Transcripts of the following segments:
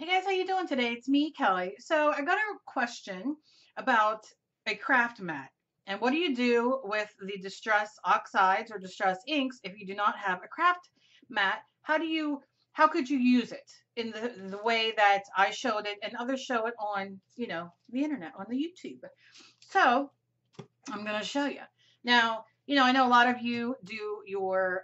Hey guys, how you doing today? It's me, Kelly. So I got a question about a craft mat. And what do you do with the distress oxides or distress inks if you do not have a craft mat? How could you use it in the way that I showed it and others show it on, the internet, on the YouTube? So I'm going to show you. Now, I know a lot of you do your,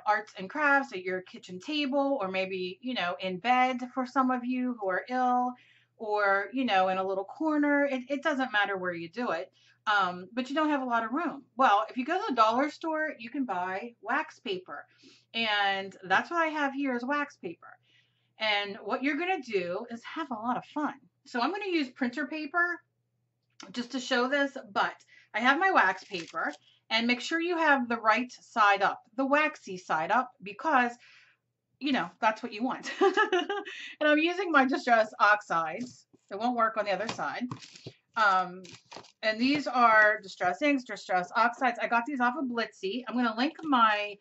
arts and crafts at your kitchen table, or maybe, in bed for some of you who are ill, or, in a little corner. It doesn't matter where you do it, but you don't have a lot of room. Well, if you go to the dollar store, you can buy wax paper. And that's what I have here is wax paper. And what you're going to do is have a lot of fun. So I'm going to use printer paper just to show this, but I have my wax paper, and make sure you have the right side up, the waxy side up, because that's what you want. And I'm using my distress oxides. It won't work on the other side. And these are distress inks, distress oxides. I got these off of Blitsy. I'm going to link my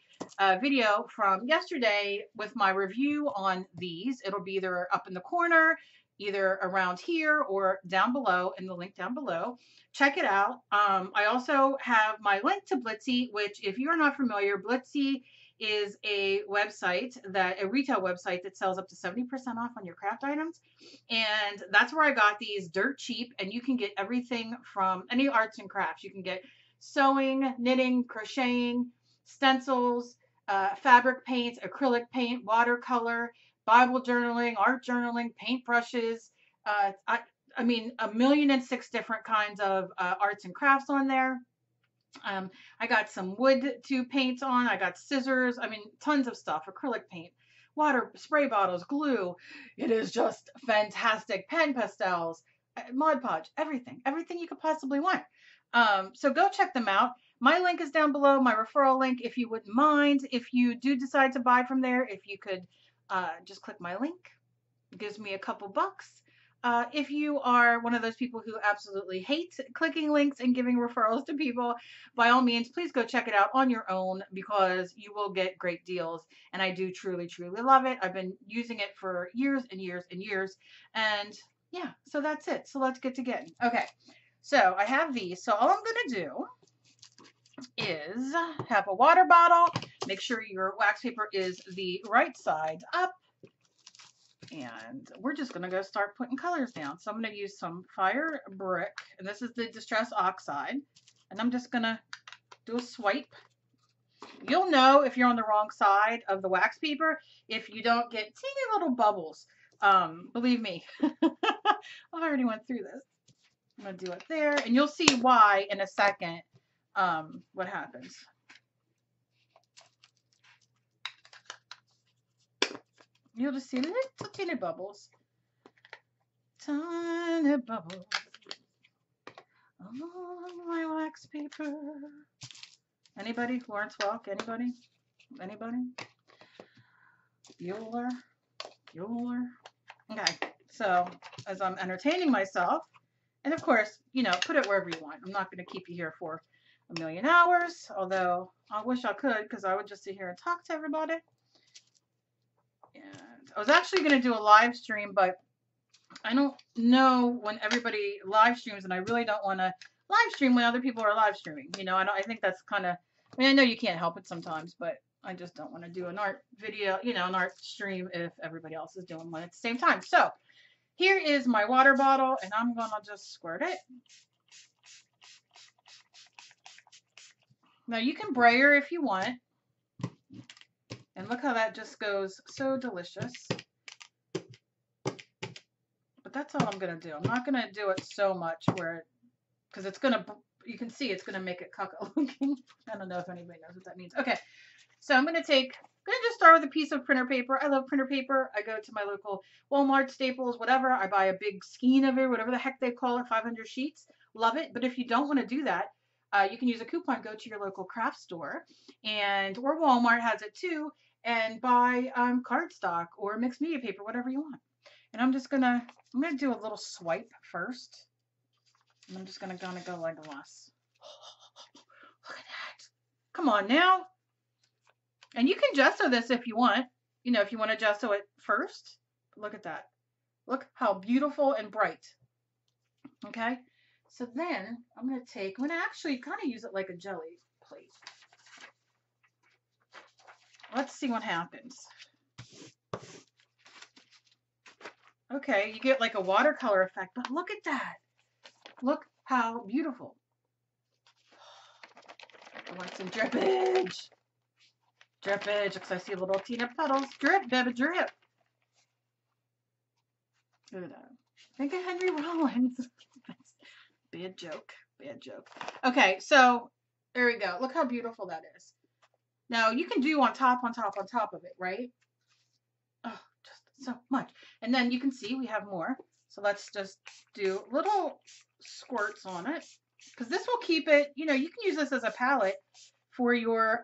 video from yesterday with my review on these. It'll be either up in the corner, either around here, or down below in the link down below. Check it out. I also have my link to Blitsy, which if you're not familiar, Blitsy is a retail website that sells up to 70% off on your craft items. And that's where I got these dirt cheap, and you can get everything from any arts and crafts. You can get sewing, knitting, crocheting, stencils, fabric paints, acrylic paint, watercolor, Bible journaling, art journaling, paintbrushes. I mean, 1,000,006 different kinds of arts and crafts on there. I got some wood to paint on. I got scissors. I mean, tons of stuff. Acrylic paint, water, spray bottles, glue. It is just fantastic. Pen pastels, Mod Podge, everything you could possibly want. So go check them out. My link is down below, my referral link, if you wouldn't mind. If you do decide to buy from there, if you could just click my link. It gives me a couple bucks. If you are one of those people who absolutely hate clicking links and giving referrals to people, by all means, please go check it out on your own, because you will get great deals. And I do truly, truly love it. I've been using it for years and years and years. And yeah, so that's it. So let's get to getting. Okay, so I have these. So all I'm going to do is have a water bottle. Make sure your wax paper is the right side up. And we're just going to go start putting colors down. So I'm going to use some fire brick, and this is the distress oxide, and I'm just going to do a swipe. You'll know if you're on the wrong side of the wax paper if you don't get teeny little bubbles. Believe me, I already went through this. I'm going to do it there, and you'll see why in a second what happens. You'll just see little teeny bubbles. Tiny bubbles on my wax paper. Anybody? Lawrence Welk? Anybody? Anybody? Bueller? Okay, so as I'm entertaining myself, and of course, put it wherever you want. I'm not going to keep you here for 1,000,000 hours, although I wish I could, because I would just sit here and talk to everybody. And I was actually going to do a live stream, but I don't know when everybody live streams, and I really don't want to live stream when other people are live streaming. I think that's kind of, I know you can't help it sometimes, but I just don't want to do an art video, an art stream if everybody else is doing one at the same time. So here is my water bottle, and I'm going to just squirt it. Now you can brayer if you want. And look how that just goes so delicious. But that's all I'm going to do. I'm not going to do it so much because it's going to, you can see it's going to make it caca looking. I don't know if anybody knows what that means. Okay, so I'm going to just start with a piece of printer paper. I love printer paper. I go to my local Walmart, Staples, whatever. I buy a big skein of it, whatever the heck they call it, 500 sheets. Love it. But if you don't want to do that, you can use a coupon. Go to your local craft store, or Walmart has it too, and buy cardstock or mixed media paper, whatever you want. And I'm gonna do a little swipe first. And I'm just gonna go like this. Look at that. Come on now. And you can gesso this if you want. If you want to gesso it first. Look at that. Look how beautiful and bright. Okay. So then I'm going to actually kind of use it like a jelly plate. Let's see what happens. Okay, you get like a watercolor effect, but look at that. Look how beautiful. I want some drippage. Drippage, because I see little teeny puddles. Drip, baby, drip. Look at that. Think of Henry Rollins. Bad joke. Bad joke. Okay, so there we go. Look how beautiful that is. Now you can do on top of it, right? Oh, just so much. And then you can see we have more. So let's just do little squirts on it, because this will keep it, you know, you can use this as a palette for your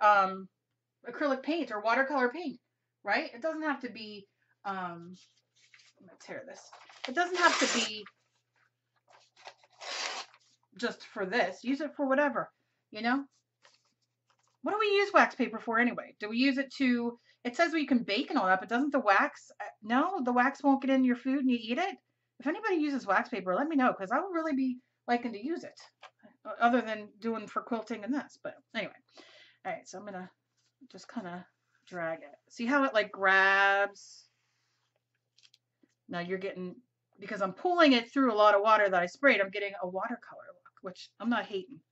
acrylic paint or watercolor paint, right? It doesn't have to be, I'm gonna tear this. It doesn't have to be just for this. Use it for whatever, you know? What do we use wax paper for anyway? Do we use it to, it says we can bake and all that, but doesn't the wax, no, the wax won't get in your food and you eat it? If anybody uses wax paper, let me know, because I would really be liking to use it, other than doing for quilting and this. But anyway, all right, so I'm gonna just kind of drag it. See how it like grabs? Now you're getting, because I'm pulling it through a lot of water that I sprayed, I'm getting a watercolor look, which I'm not hating.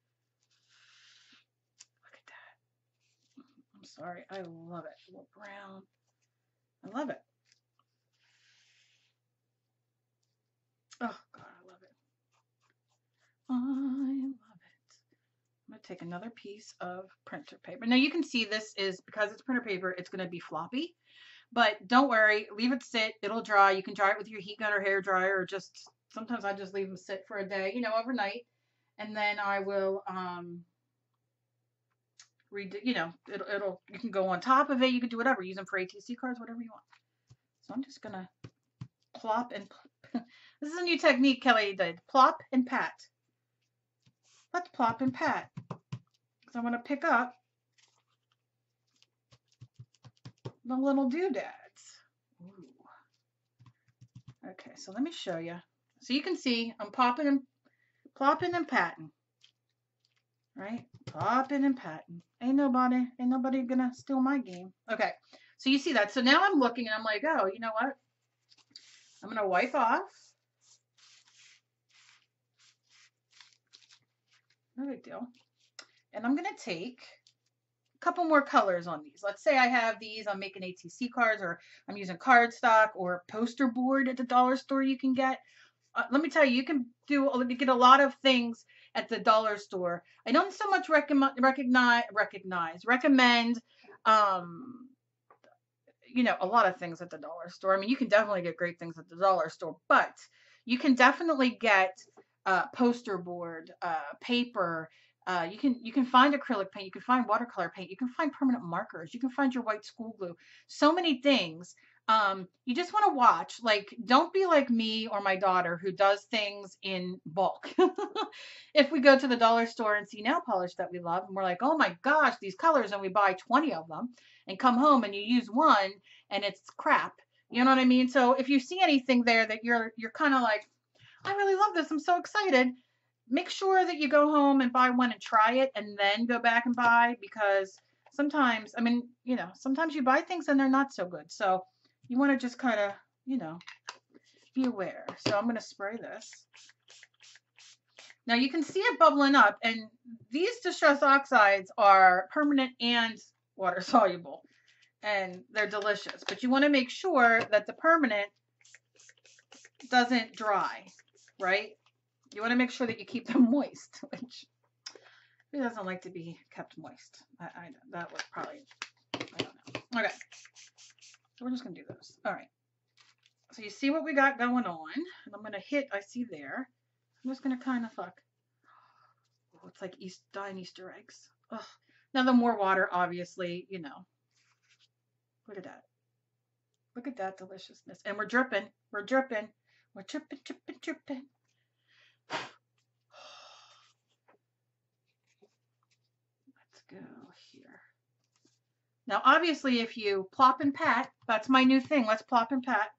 Look at that. I'm sorry, I love it. A little brown. I love it. Oh God, I love it. I love it. I'm gonna take another piece of printer paper. Now you can see this is, because it's printer paper, it's gonna be floppy. But don't worry, leave it sit. It'll dry. You can dry it with your heat gun or hair dryer, or just, sometimes I just leave them sit for a day, you know, overnight. And then I will redo, you know, it'll you can go on top of it. You can do whatever. Use them for ATC cards, whatever you want. So I'm just gonna plop and this is a new technique Kelly did. Plop and pat. Let's plop and pat. Because I want to pick up the little doodads. Ooh. Okay, so let me show you. So you can see I'm popping and plopping and patting. Right? Plopping and patting. Ain't nobody gonna steal my game. Okay, so you see that. So now I'm looking and I'm like, oh, you know what? I'm gonna wipe off. No big deal. And I'm gonna take a couple more colors on these. Let's say I have these, I'm making ATC cards, or I'm using cardstock or poster board at the dollar store you can get. Let me tell you, you can get a lot of things at the dollar store. I don't so much recommend, you know, a lot of things at the dollar store. I mean, you can definitely get great things at the dollar store, but you can definitely get poster board, paper. You can find acrylic paint. You can find watercolor paint. You can find permanent markers. You can find your white school glue. So many things. You just want to watch. Like, don't be like me or my daughter who does things in bulk. If we go to the dollar store and see nail polish that we love, and we're like, oh my gosh, these colors, and we buy 20 of them, and come home and you use one and it's crap. You know what I mean? So if you see anything there that you're kind of like, I really love this, I'm so excited, make sure that you go home and buy one and try it and then go back and buy, because sometimes, I mean, you know, sometimes you buy things and they're not so good. So you want to just kind of, you know, be aware. So I'm going to spray this. Now you can see it bubbling up, and these distress oxides are permanent and water soluble, and they're delicious. But you want to make sure that the permanent doesn't dry, right? You want to make sure that you keep them moist, which who doesn't like to be kept moist? That was probably, I don't know. Okay, so we're just gonna do those. All right. So you see what we got going on, and I'm gonna hit. I see there. I'm just gonna kind of fuck. Oh, it's like dying Easter eggs. Ugh. Now the more water, obviously, you know. Look at that. Look at that deliciousness. And we're dripping. We're dripping. We're dripping, dripping, dripping. Let's go here. Now, obviously, if you plop and pat, that's my new thing. Let's plop and pat.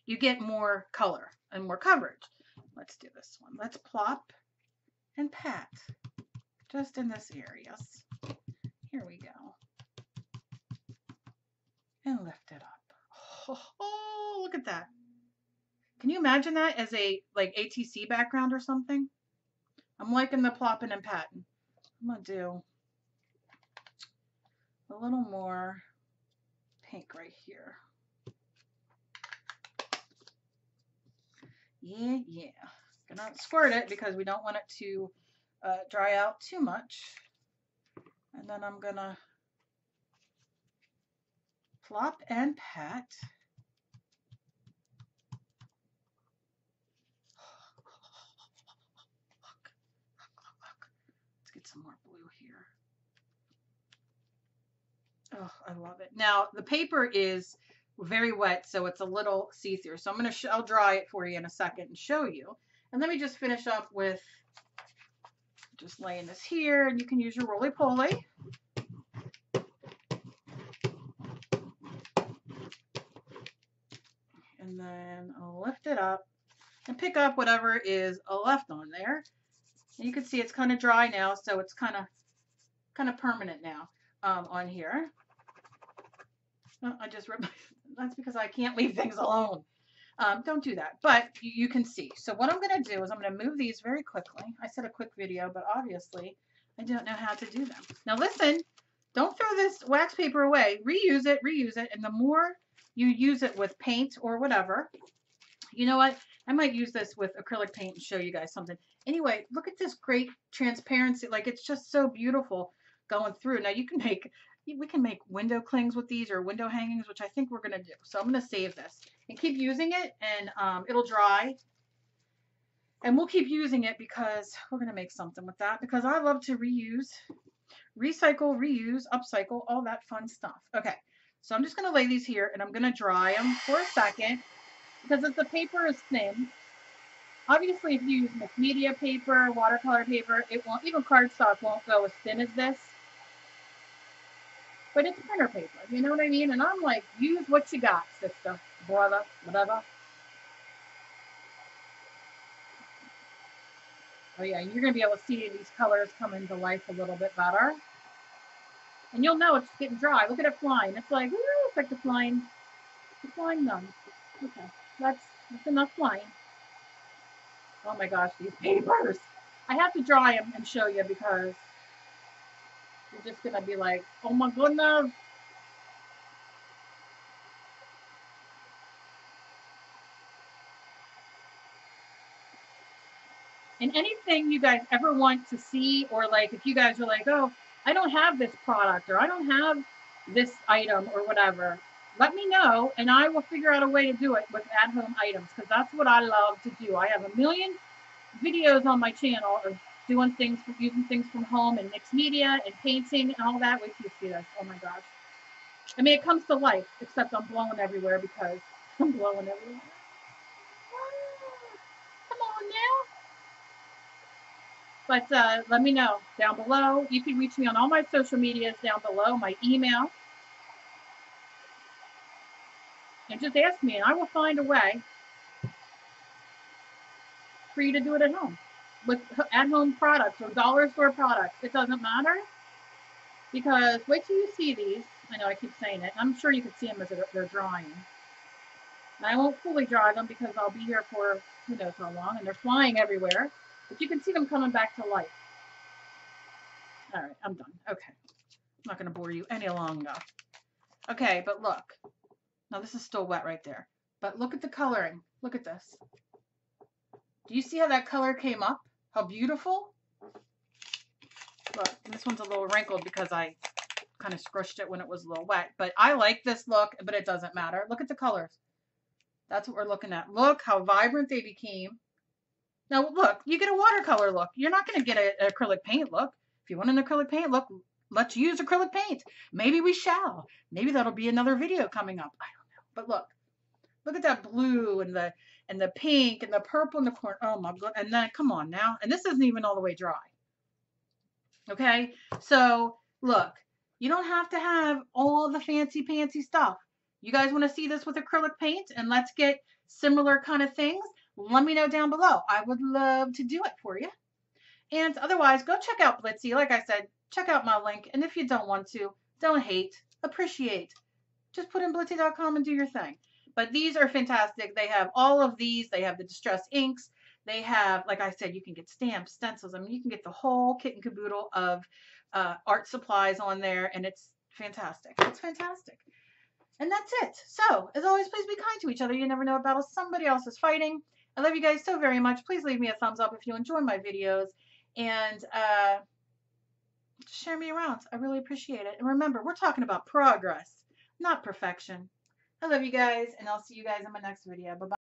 you get more color and more coverage. Let's do this one. Let's plop and pat just in this areas. Here we go. And lift it up. Oh, look at that. Can you imagine that as a like ATC background or something? I'm liking the plopping and patting. I'm going to do a little more pink right here. Yeah. Gonna squirt it because we don't want it to dry out too much. And then I'm gonna plop and pat. Look. Let's get some more blue here. Oh, I love it. Now the paper is very wet, so it's a little see-through. So I'll dry it for you in a second and show you. And let me just finish up with just laying this here, and you can use your roly-poly. And then I'll lift it up and pick up whatever is left on there. And you can see it's kind of dry now, so it's kind of permanent now on here. Oh, I just ripped. That's because I can't leave things alone. Don't do that, but you can see. So what I'm going to do is I'm going to move these very quickly. I said a quick video, but obviously I don't know how to do them. Now listen, don't throw this wax paper away. Reuse it, and the more you use it with paint or whatever, you know what? I might use this with acrylic paint and show you guys something. Anyway, look at this great transparency. Like, it's just so beautiful going through. Now we can make window clings with these or window hangings, which I think we're going to do. So I'm going to save this and keep using it, and it'll dry. And we'll keep using it because we're going to make something with that, because I love to reuse, recycle, reuse, upcycle, all that fun stuff. Okay, so I'm just going to lay these here, and I'm going to dry them for a second, because if the paper is thin, obviously if you use mixed media paper, watercolor paper, it won't, even cardstock won't go as thin as this. But it's printer paper, you know what I mean? And I'm like, use what you got, sister, brother, whatever. Oh yeah, you're going to be able to see these colors come into life a little bit better. And you'll know it's getting dry. Look at it flying. It's like, woo, it's like the flying nuns. Okay, that's enough flying. Oh my gosh, these papers. I have to dry them and show you, because you're just going to be like, oh my goodness. And anything you guys ever want to see, or like if you guys are like, oh, I don't have this product, or I don't have this item or whatever, let me know and I will figure out a way to do it with at-home items, because that's what I love to do. I have a million videos on my channel of doing things, using things from home and mixed media and painting and all that. Wait till you see this. Oh my gosh. I mean, it comes to life, except I'm blowing everywhere because I'm blowing everywhere. Come on now. But let me know down below. You can reach me on all my social medias down below, my email. And just ask me, and I will find a way for you to do it at home with at-home products or dollar store products. It doesn't matter, because wait till you see these. I know I keep saying it. I'm sure you can see them as they're drying. And I won't fully dry them because I'll be here for who knows how long, and they're flying everywhere. But you can see them coming back to life. All right, I'm done. Okay. I'm not going to bore you any longer. Okay, but look. Now this is still wet right there. But look at the coloring. Look at this. Do you see how that color came up? How beautiful? Look, and this one's a little wrinkled because I kind of scrushed it when it was a little wet. But I like this look, but it doesn't matter. Look at the colors. That's what we're looking at. Look how vibrant they became. Now look, you get a watercolor look. You're not going to get an acrylic paint look. If you want an acrylic paint look, let's use acrylic paint. Maybe we shall. Maybe that'll be another video coming up. I don't know. But look at that blue and the pink and the purple in the corner. Oh my god! And then come on now. And this isn't even all the way dry. Okay, so look, you don't have to have all the fancy stuff. you guys want to see this with acrylic paint and let's get similar kind of things, let me know down below. I would love to do it for you. And otherwise, go check out Blitzy. Like I said, check out my link. And if you don't want to, don't hate, appreciate. Just put in blitzy.com and do your thing. But these are fantastic. They have all of these. They have the distress inks. They have, like I said, you can get stamps, stencils. I mean, you can get the whole kit and caboodle of art supplies on there, and it's fantastic. It's fantastic. And that's it. So, as always, please be kind to each other. You never know what battle somebody else is fighting. I love you guys so very much. Please leave me a thumbs up if you enjoy my videos. And share me around. I really appreciate it. And remember, we're talking about progress, not perfection. I love you guys, and I'll see you guys in my next video. Bye-bye.